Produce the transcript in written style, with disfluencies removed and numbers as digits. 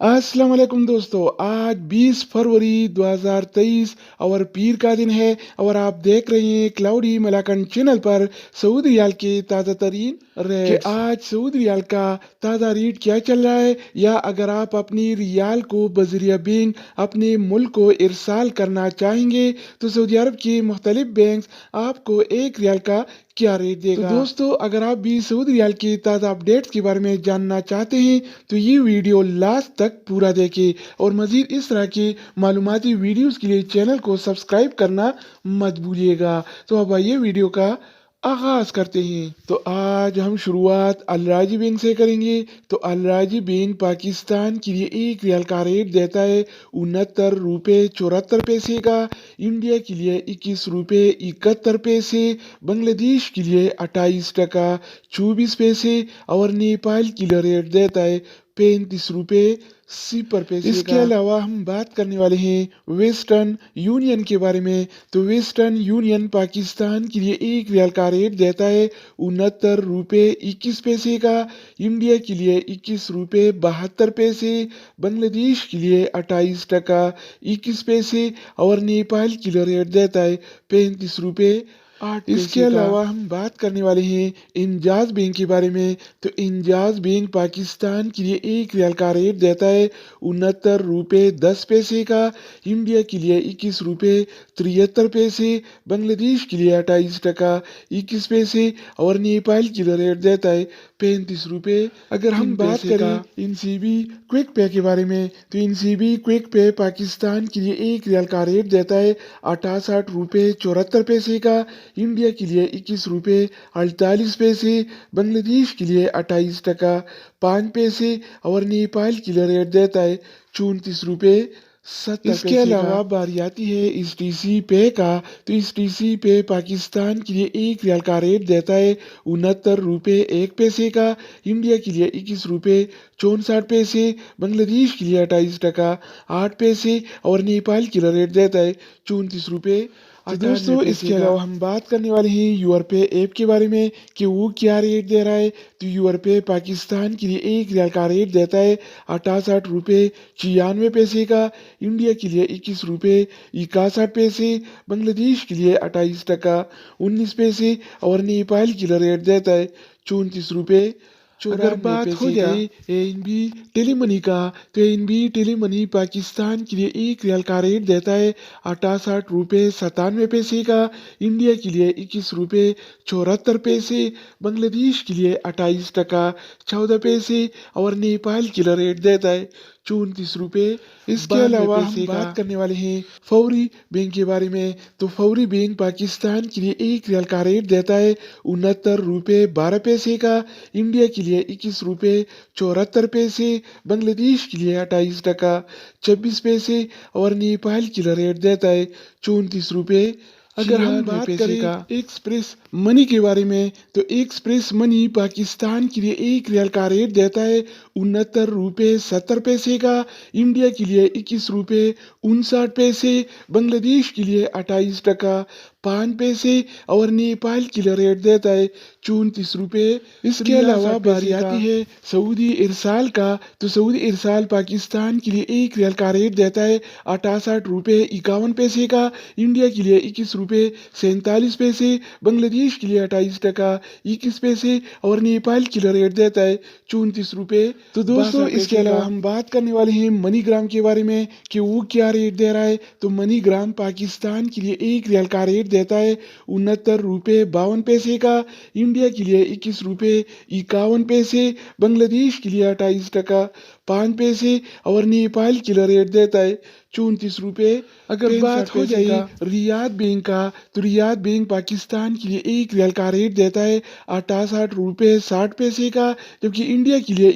अस्सलाम वालेकुम दोस्तों, आज 20 फरवरी 2023 और पीर का दिन है और आप देख रहे हैं क्लाउडी मलाकन चैनल पर सऊदी रियाल के ताज़ा तरीन रेट्स। आज सऊदी रियाल का ताज़ा रेट क्या चल रहा है, या अगर आप अपनी रियाल को बजरिया बैंक अपने मुल्क को इरसाल करना चाहेंगे तो सऊदी अरब के मुख्तलिफ बैंक आपको एक रियाल का क्या रेट देगा। तो दोस्तों, अगर आप भी सऊदी रियाल की ताज़ा अपडेट्स के बारे में जानना चाहते हैं तो ये वीडियो लास्ट तक पूरा देखें और मज़ीद इस तरह की मालूमाती वीडियोस के लिए चैनल को सब्सक्राइब करना मत भूलिएगा। तो अब आइए वीडियो का आगाज करते हैं। तो आज हम शुरुआत अल राजी बैंक से करेंगे। तो अल राजी बैंक पाकिस्तान के लिए एक रियाल का रेट देता है 69 रुपये 74 पैसे का, इंडिया के लिए 21 रुपये 71 पैसे, बांग्लादेश के लिए 28 टका 24 पैसे और नेपाल के लिए रेट देता है 35 रुपये 0 पैसे। इसके अलावा हम बात करने वाले हैं वेस्टर्न यूनियन के बारे में। तो वेस्टर्न यूनियन पाकिस्तान के लिए एक रियाल का रेट देता है 69 रुपये 21 पैसे का, इंडिया के लिए 21 रुपये 72 पैसे, बांग्लादेश के लिए 28 टका 21 पैसे और नेपाल के लिए रेट देता है 35 रुपये 8 पैसे। इसके अलावा हम बात करने वाले हैं इंजाज बैंक के बारे में। तो इंजाज बैंक पाकिस्तान के लिए एक रियाल का रेट देता है 69 रुपये 10 पैसे का, इंडिया के लिए 21 रुपये 73 पैसे, बांग्लादेश के लिए 28 टका 21 पैसे और नेपाल के लिए रेट देता है 35 रुपये। अगर हम बात करें इनसीबी क्विक पे के बारे में तो इनसीबी क्विक पे पाकिस्तान के लिए एक रियाल का रेट देता है 68 रुपये 74 पैसे का, इंडिया के लिए 21 रुपये 48 पैसे, बांग्लादेश के लिए 28 टका 5 पैसे और नेपाल के लिए रेट देता है 34 रुपये 70 पैसे। इसके अलावा बारी आती है इस टीसी पे का। तो इस टीसी पे पाकिस्तान के लिए एक रियाल का रेट देता है 69 रुपये 1 पैसे का, इंडिया के लिए 21 रुपये 64 पैसे, बांग्लादेश के लिए 28 टका 8 पैसे और नेपाल के लिए रेट देता है 34 रुपये। तो दोस्तों, इसके अलावा हम बात करने वाले हैं यूरपे ऐप के बारे में कि वो क्या रेट दे रहा है। तो यूरपे पाकिस्तान के लिए एक रियाल का रेट देता है 68 रुपये 96 पैसे का, इंडिया के लिए 21 रुपये 61 पैसे, बांग्लादेश के लिए 28 टका 19 पैसे और नेपाल के लिए रेट देता है 34 रुपये। अगर बात हो जाए एएनबी टेलीमनी का तो एएनबी टेलीमनी पाकिस्तान के लिए एक रियाल का रेट देता है 68 रुपये 97 पैसे का, इंडिया के लिए 21 रुपये 74 पैसे, बांग्लादेश के लिए 28 टका 14 पैसे और नेपाल के लिए रेट देता है 34 रुपये। इसके अलावा हम बात करने वाले हैं फौरी बैंक के बारे में। तो फौरी बैंक पाकिस्तान के लिए एक रियाल का रेट देता है 69 रुपये 12 पैसे का, इंडिया के लिए 21 रुपये 74 पैसे, बांग्लादेश के लिए 28 टका 26 पैसे और नेपाल के लिए रेट देता है 34 रुपये। अगर हम बात करें एक्सप्रेस मनी के बारे में तो एक्सप्रेस मनी पाकिस्तान के लिए एक रियाल का रेट देता है 69 रुपये 70 पैसे का, इंडिया के लिए 21 रुपये 59 पैसे, बांग्लादेश के लिए 28 टका 5 पैसे और नेपाल के लिए रेट देता है 34 रुपये। इसके अलावा बारी आती है सऊदी इरसाल का। तो सऊदी इरसाल पाकिस्तान के लिए एक रियाल का रेट देता है 68 रुपये 51 पैसे का, इंडिया के लिए 21 रुपये 47 पैसे, बांग्लादेश के लिए 28 टका 21 पैसे और नेपाल के लिए रेट देता है 34 रुपये। तो दोस्तों, इसके अलावा हम बात करने वाले हैं मनीग्राम के बारे में कि वो क्या रेट दे रहा है। तो मनीग्राम पाकिस्तान के लिए एक रियाल का रेट देता है 69 रुपये 52 पैसे का, इंडिया के लिए 21 रुपये 51 पैसे, बांग्लादेश के लिए 28 टका 5 पैसे और नेपाल के लिए रेट देता है 34 रुपये। अगर बात हो जाए रियाद बैंक का तो रियाद बैंक पाकिस्तान के लिए एक रियाल का रेट देता है 68 रुपये 60 पैसे का, जबकि इंडिया के लिए